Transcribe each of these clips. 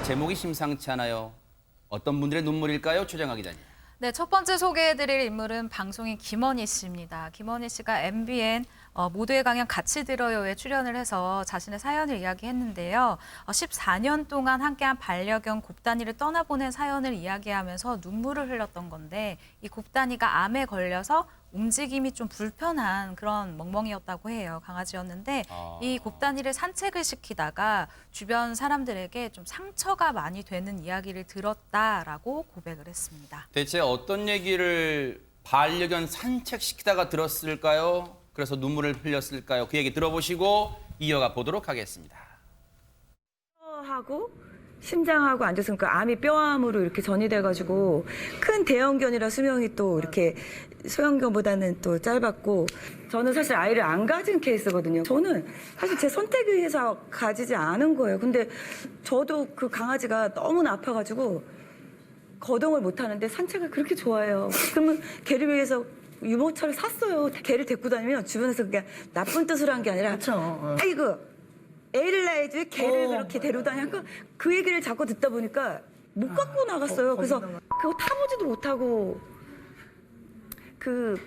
제목이 심상치 않아요. 어떤 분들의 눈물일까요? 최정아 기자님. 네, 첫 번째 소개해드릴 인물은 방송인 김원희 씨입니다. 김원희 씨가 MBN 모두의 강연 같이 들어요에 출연을 해서 자신의 사연을 이야기했는데요. 14년 동안 함께한 반려견 곱단이를 떠나보낸 사연을 이야기하면서 눈물을 흘렸던 건데 이 곱단이가 암에 걸려서 움직임이 좀 불편한 그런 멍멍이였다고 해요. 강아지였는데 이 곱단이를 산책을 시키다가 주변 사람들에게 좀 상처가 많이 되는 이야기를 들었다라고 고백을 했습니다. 대체 어떤 얘기를 반려견 산책시키다가 들었을까요? 그래서 눈물을 흘렸을까요? 그 얘기 들어보시고 이어가 보도록 하겠습니다. 하고 심장하고 안 좋으니까 암이 뼈암으로 이렇게 전이 돼가지고 큰 대형견이라 수명이 또 이렇게 소형견보다는 또 짧았고 저는 사실 아이를 안 가진 케이스거든요. 저는 사실 제 선택에 의해서 가지지 않은 거예요. 근데 저도 그 강아지가 너무나 아파가지고 거동을 못 하는데 산책을 그렇게 좋아해요. 그러면 걔를 위해서 유모차를 샀어요. 걔를 데리고 다니면 주변에서 그게 나쁜 뜻으로 한 게 아니라 아이고 애를 낳아야지 걔를 그렇게 데려다니까 그 얘기를 자꾸 듣다 보니까 못 갖고 나갔어요. 그래서 그거 타보지도 못하고 그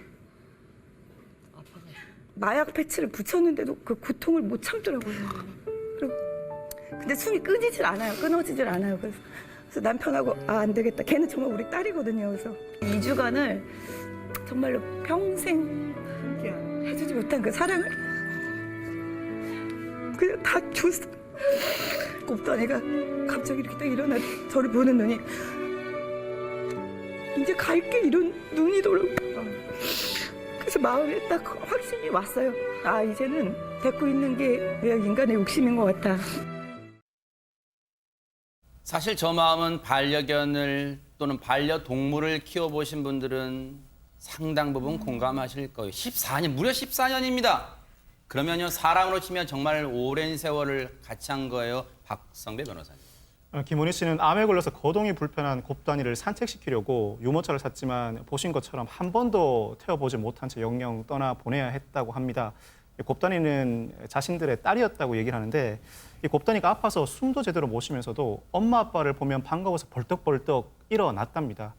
마약 패치를 붙였는데도 그 고통을 못 참더라고요. 그리고 근데 숨이 끊어지질 않아요. 그래서 남편하고 안 되겠다. 걔는 정말 우리 딸이거든요. 그래서 2주간을 정말로 평생 해주지 못한 그 사랑을 그냥 다 줬어. 곱단이가 갑자기 이렇게 딱 일어나 저를 보는 눈이 이제 갈게 이런 눈이더라고요. 그래서 마음에 딱 확신이 왔어요. 아 이제는 데리고 있는 게 그냥 인간의 욕심인 것 같아. 사실 저 마음은 반려견을 또는 반려동물을 키워보신 분들은 상당 부분 공감하실 거예요. 14년, 무려 14년입니다. 그러면요, 사람으로 치면 정말 오랜 세월을 같이 한 거예요. 박성배 변호사님. 김원희 씨는 암에 걸려서 거동이 불편한 곱단이를 산책시키려고 유모차를 샀지만 보신 것처럼 한 번도 태워보지 못한 채 영영 떠나보내야 했다고 합니다. 곱단이는 자신들의 딸이었다고 얘기를 하는데 이 곱단이가 아파서 숨도 제대로 못 쉬면서도 엄마 아빠를 보면 반가워서 벌떡벌떡 일어났답니다.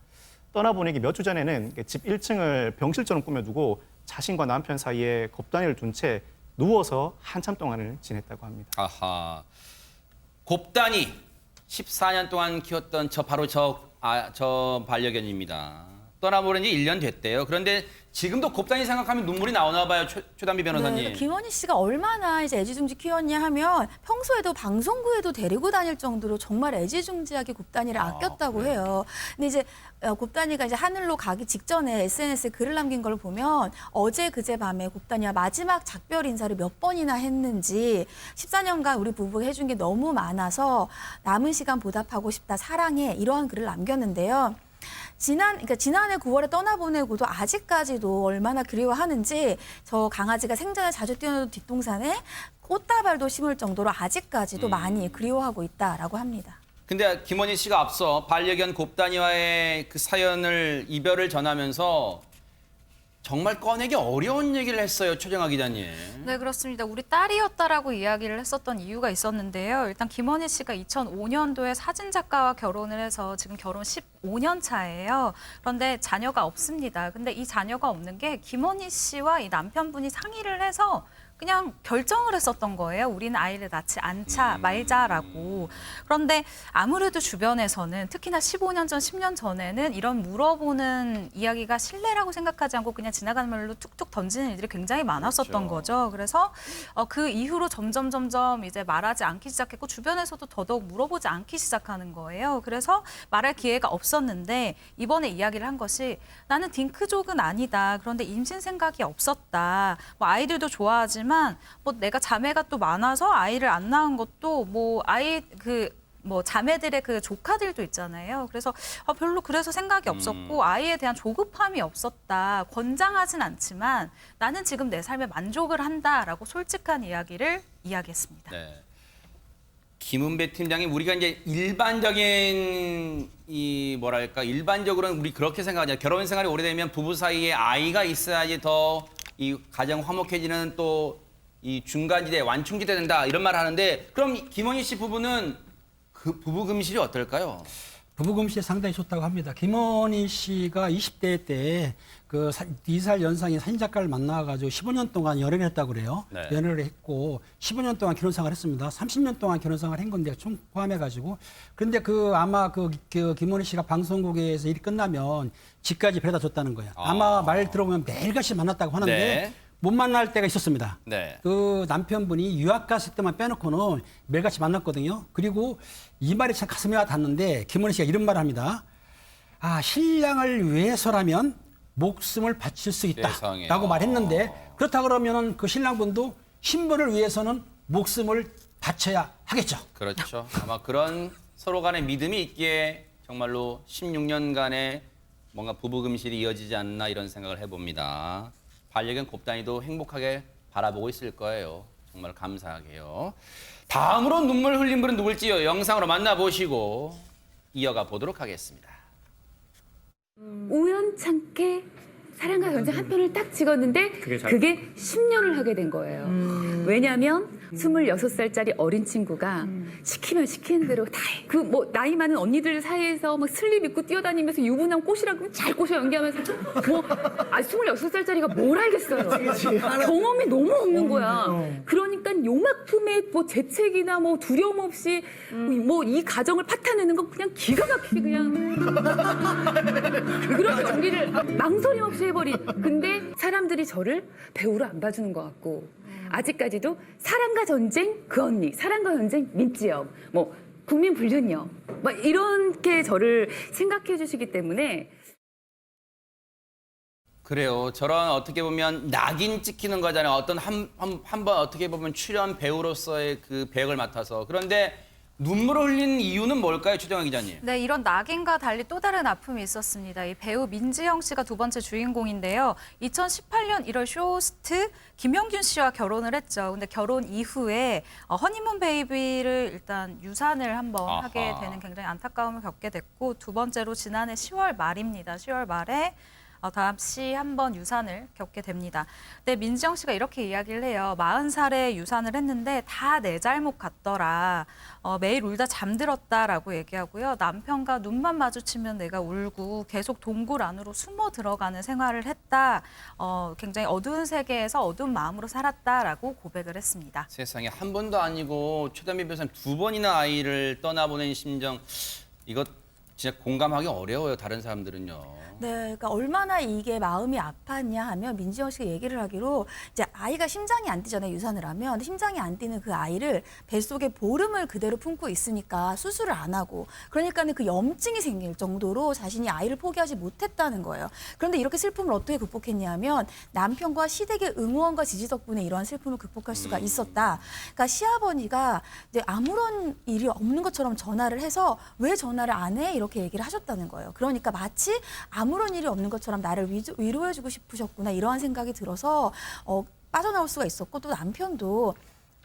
떠나보내기 몇 주 전에는 집 1층을 병실처럼 꾸며두고 자신과 남편 사이에 곱단이를 둔 채 누워서 한참 동안을 지냈다고 합니다. 아하. 곱단이 14년 동안 키웠던 바로 저 반려견입니다. 떠나보낸 지 1년 됐대요. 그런데 지금도 곱단이 생각하면 눈물이 나오나 봐요. 최단비 변호사님. 네, 김원희 씨가 얼마나 이제 애지중지 키웠냐 하면 평소에도 방송국에도 데리고 다닐 정도로 정말 애지중지하게 곱단이를 아꼈다고 해요. 근데 이제 곱단이가 이제 하늘로 가기 직전에 SNS에 글을 남긴 걸 보면 어제 그제 밤에 곱단이와 마지막 작별 인사를 몇 번이나 했는지 14년간 우리 부부가 해준 게 너무 많아서 남은 시간 보답하고 싶다, 사랑해 이러한 글을 남겼는데요. 그러니까 지난해 9월에 떠나보내고도 아직까지도 얼마나 그리워하는지 저 강아지가 생전에 자주 뛰어노던 뒷동산에 꽃다발도 심을 정도로 아직까지도 많이 그리워하고 있다라고 합니다. 근데 김원희 씨가 앞서 반려견 곱단이와의 그 사연을 이별을 전하면서 정말 꺼내기 어려운 얘기를 했어요. 최정아 기자님. 네, 그렇습니다. 우리 딸이었다라고 이야기를 했었던 이유가 있었는데요. 일단 김원희 씨가 2005년도에 사진작가와 결혼을 해서 지금 결혼 15년 차예요. 그런데 자녀가 없습니다. 근데 이 자녀가 없는 게 김원희 씨와 이 남편분이 상의를 해서 그냥 결정을 했었던 거예요. 우리는 아이를 낳지 말자라고. 그런데 아무래도 주변에서는 특히나 15년 전, 10년 전에는 이런 물어보는 이야기가 신뢰라고 생각하지 않고 그냥 지나가는 말로 툭툭 던지는 일들이 굉장히 많았었던 거죠. 그래서 그 이후로 점점 이제 말하지 않기 시작했고 주변에서도 더더욱 물어보지 않기 시작하는 거예요. 그래서 말할 기회가 없었는데 이번에 이야기를 한 것이 나는 딩크족은 아니다. 그런데 임신 생각이 없었다. 뭐 아이들도 좋아하지만 뭐 내가 자매가 또 많아서 아이를 안 낳은 것도 뭐 자매들의 그 조카들도 있잖아요. 그래서 별로 그래서 생각이 없었고 아이에 대한 조급함이 없었다. 권장하진 않지만 나는 지금 내 삶에 만족을 한다라고 솔직한 이야기를 이야기했습니다. 네. 김은배 팀장이 우리가 이제 일반적인 일반적으로는 우리 그렇게 생각하잖아요. 결혼 생활이 오래되면 부부 사이에 아이가 있어야지 더 이 가정 화목해지는 또 이 중간지대 완충지대 된다 이런 말 하는데 그럼 김원희 씨 부부는 그 부부 금실이 어떨까요? 부부금실이 상당히 좋다고 합니다. 김원희 씨가 20대 때 그 2살 연상의 사진작가를 만나가지고 15년 동안 연애를 했다고 그래요. 네. 연애를 했고 15년 동안 결혼생활을 했습니다. 30년 동안 결혼생활을 한 건데 총 포함해가지고. 그런데 아마 그 김원희 씨가 방송국에서 일이 끝나면 집까지 데려다 줬다는 거예요. 아마 말 들어보면 매일같이 만났다고 하는데 네. 못 만날 때가 있었습니다. 네. 그 남편분이 유학 갔을 때만 빼놓고는 매일같이 만났거든요. 그리고 이 말이 참 가슴에 와 닿는데 김원희 씨가 이런 말을 합니다. 아, 신랑을 위해서라면 목숨을 바칠 수 세상에. 있다라고 말했는데 그렇다 그러면은 그 신랑분도 신부를 위해서는 목숨을 바쳐야 하겠죠. 그렇죠. 아마 그런 서로 간의 믿음이 있기에 정말로 16년간의 뭔가 부부 금실이 이어지지 않나 이런 생각을 해봅니다. 반려견 곱단이도 행복하게 바라보고 있을 거예요. 정말 감사하게요. 다음으로 눈물 흘린 분은 누굴지요? 영상으로 만나보시고 이어가 보도록 하겠습니다. 우연찮게 사랑과 전쟁 한 편을 딱 찍었는데 그게 10년을 하게 된 거예요. 왜냐하면 26살짜리 어린 친구가 시키면 시키는 대로 다 해. 그 뭐 나이 많은 언니들 사이에서 막 슬립 입고 뛰어다니면서 유부남 꼬시라고 잘 꼬셔 연기하면서 뭐 26살짜리가 뭘 알겠어요. 경험이 너무 없는 거야. 그러니까 요만큼의 뭐 재책이나 뭐 두려움 없이 뭐 이 가정을 파탄내는 건 그냥 기가 막히게 그냥 그런 연기를 망설임 없이 해버린. 근데 사람들이 저를 배우로 안 봐주는 것 같고 아직까지도 사랑과 전쟁 그 언니, 사랑과 전쟁 민지영, 뭐 국민 불륜녀, 막 이렇게 저를 생각해 주시기 때문에. 그래요. 저런 어떻게 보면 낙인 찍히는 거잖아요. 어떤 한 번 어떻게 보면 출연 배우로서의 그 배역을 맡아서. 그런데 눈물을 흘린 이유는 뭘까요, 최정아 기자님? 네, 이런 낙인과 달리 또 다른 아픔이 있었습니다. 이 배우 민지영 씨가 두 번째 주인공인데요. 2018년 1월 쇼호스트 김영균 씨와 결혼을 했죠. 근데 결혼 이후에 허니문 베이비를 일단 유산을 한번 아하. 하게 되는 굉장히 안타까움을 겪게 됐고, 두 번째로 지난해 10월 말입니다. 10월 말에 다시 한번 유산을 겪게 됩니다. 근데 민지영 씨가 이렇게 이야기를 해요. 40살에 유산을 했는데 다 내 잘못 같더라. 매일 울다 잠들었다라고 얘기하고요. 남편과 눈만 마주치면 내가 울고 계속 동굴 안으로 숨어 들어가는 생활을 했다. 굉장히 어두운 세계에서 어두운 마음으로 살았다라고 고백을 했습니다. 세상에 한 번도 아니고 최단비 변호사님 두 번이나 아이를 떠나보낸 심정, 이거 진짜 공감하기 어려워요. 다른 사람들은요. 네, 그러니까 얼마나 이게 마음이 아팠냐 하면 민지영 씨가 얘기를 하기로 이제 아이가 심장이 안 뛰잖아요, 유산을 하면. 근데 심장이 안 뛰는 그 아이를 뱃속에 보름을 그대로 품고 있으니까 수술을 안 하고 그러니까는 그 염증이 생길 정도로 자신이 아이를 포기하지 못했다는 거예요. 그런데 이렇게 슬픔을 어떻게 극복했냐면 남편과 시댁의 응원과 지지 덕분에 이러한 슬픔을 극복할 수가 있었다. 그러니까 시아버니가 이제 아무런 일이 없는 것처럼 전화를 해서 왜 전화를 안 해? 이렇게 얘기를 하셨다는 거예요. 그러니까 마치 아무런 일이 없는 것처럼 나를 위로해주고 싶으셨구나 이러한 생각이 들어서 빠져나올 수가 있었고 또 남편도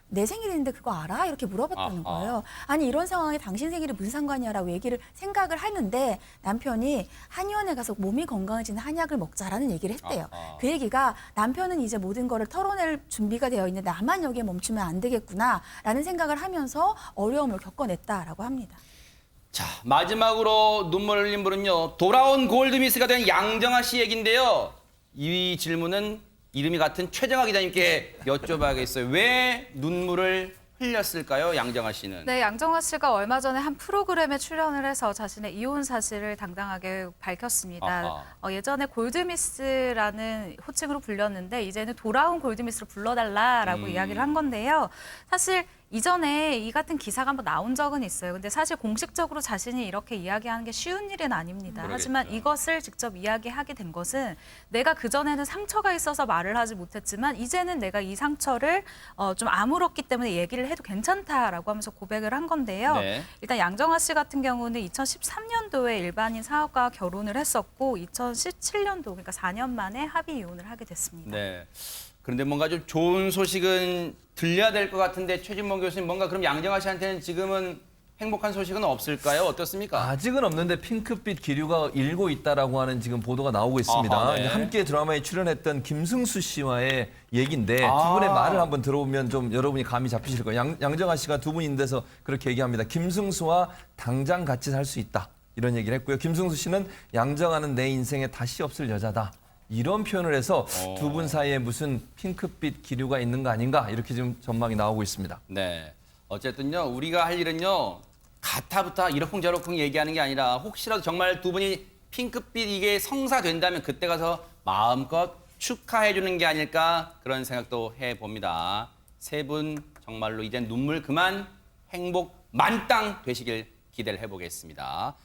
내 생일인데 그거 알아? 이렇게 물어봤다는 아하. 거예요. 아니 이런 상황에 당신 생일이 무슨 상관이야라고 얘기를 생각을 하는데 남편이 한의원에 가서 몸이 건강해지는 한약을 먹자라는 얘기를 했대요. 아하. 그 얘기가 남편은 이제 모든 거를 털어낼 준비가 되어 있는데 나만 여기에 멈추면 안 되겠구나라는 생각을 하면서 어려움을 겪어냈다라고 합니다. 자, 마지막으로 눈물 흘린 분은요. 돌아온 골드미스가 된 양정아 씨 얘긴데요. 이 질문은 이름이 같은 최정아 기자님께 여쭤봐야겠어요. 왜 눈물을 흘렸을까요, 양정아 씨는? 네, 양정아 씨가 얼마 전에 한 프로그램에 출연을 해서 자신의 이혼 사실을 당당하게 밝혔습니다. 예전에 골드미스라는 호칭으로 불렸는데 이제는 돌아온 골드미스로 불러달라라고 이야기를 한 건데요. 사실 이전에 이 같은 기사가 한번 나온 적은 있어요. 근데 사실 공식적으로 자신이 이렇게 이야기하는 게 쉬운 일은 아닙니다. 그러겠죠. 하지만 이것을 직접 이야기하게 된 것은 내가 그전에는 상처가 있어서 말을 하지 못했지만 이제는 내가 이 상처를 좀 아물었기 때문에 얘기를 해도 괜찮다라고 하면서 고백을 한 건데요. 네. 일단 양정아 씨 같은 경우는 2013년도에 일반인 사업가와 결혼을 했었고 2017년도 그러니까 4년 만에 합의 이혼을 하게 됐습니다. 네. 그런데 뭔가 좀 좋은 소식은 들려야 될 것 같은데 최진봉 교수님 뭔가 그럼 양정아 씨한테는 지금은 행복한 소식은 없을까요? 어떻습니까? 아직은 없는데 핑크빛 기류가 일고 있다라고 하는 지금 보도가 나오고 있습니다. 아하, 네. 함께 드라마에 출연했던 김승수 씨와의 얘기인데 두 아. 분의 말을 한번 들어보면 좀 여러분이 감이 잡히실 거예요. 양정아 씨가 두 분이 있는 데서 그렇게 얘기합니다. 김승수와 당장 같이 살 수 있다. 이런 얘기를 했고요. 김승수 씨는 양정아는 내 인생에 다시 없을 여자다. 이런 표현을 해서 두 분 사이에 무슨 핑크빛 기류가 있는 거 아닌가 이렇게 지금 전망이 나오고 있습니다. 네. 어쨌든요, 우리가 할 일은요, 가타부타 이러쿵저러쿵 얘기하는 게 아니라 혹시라도 정말 두 분이 핑크빛 이게 성사된다면 그때 가서 마음껏 축하해 주는 게 아닐까 그런 생각도 해봅니다. 세 분 정말로 이젠 눈물 그만 행복 만땅 되시길 기대를 해보겠습니다.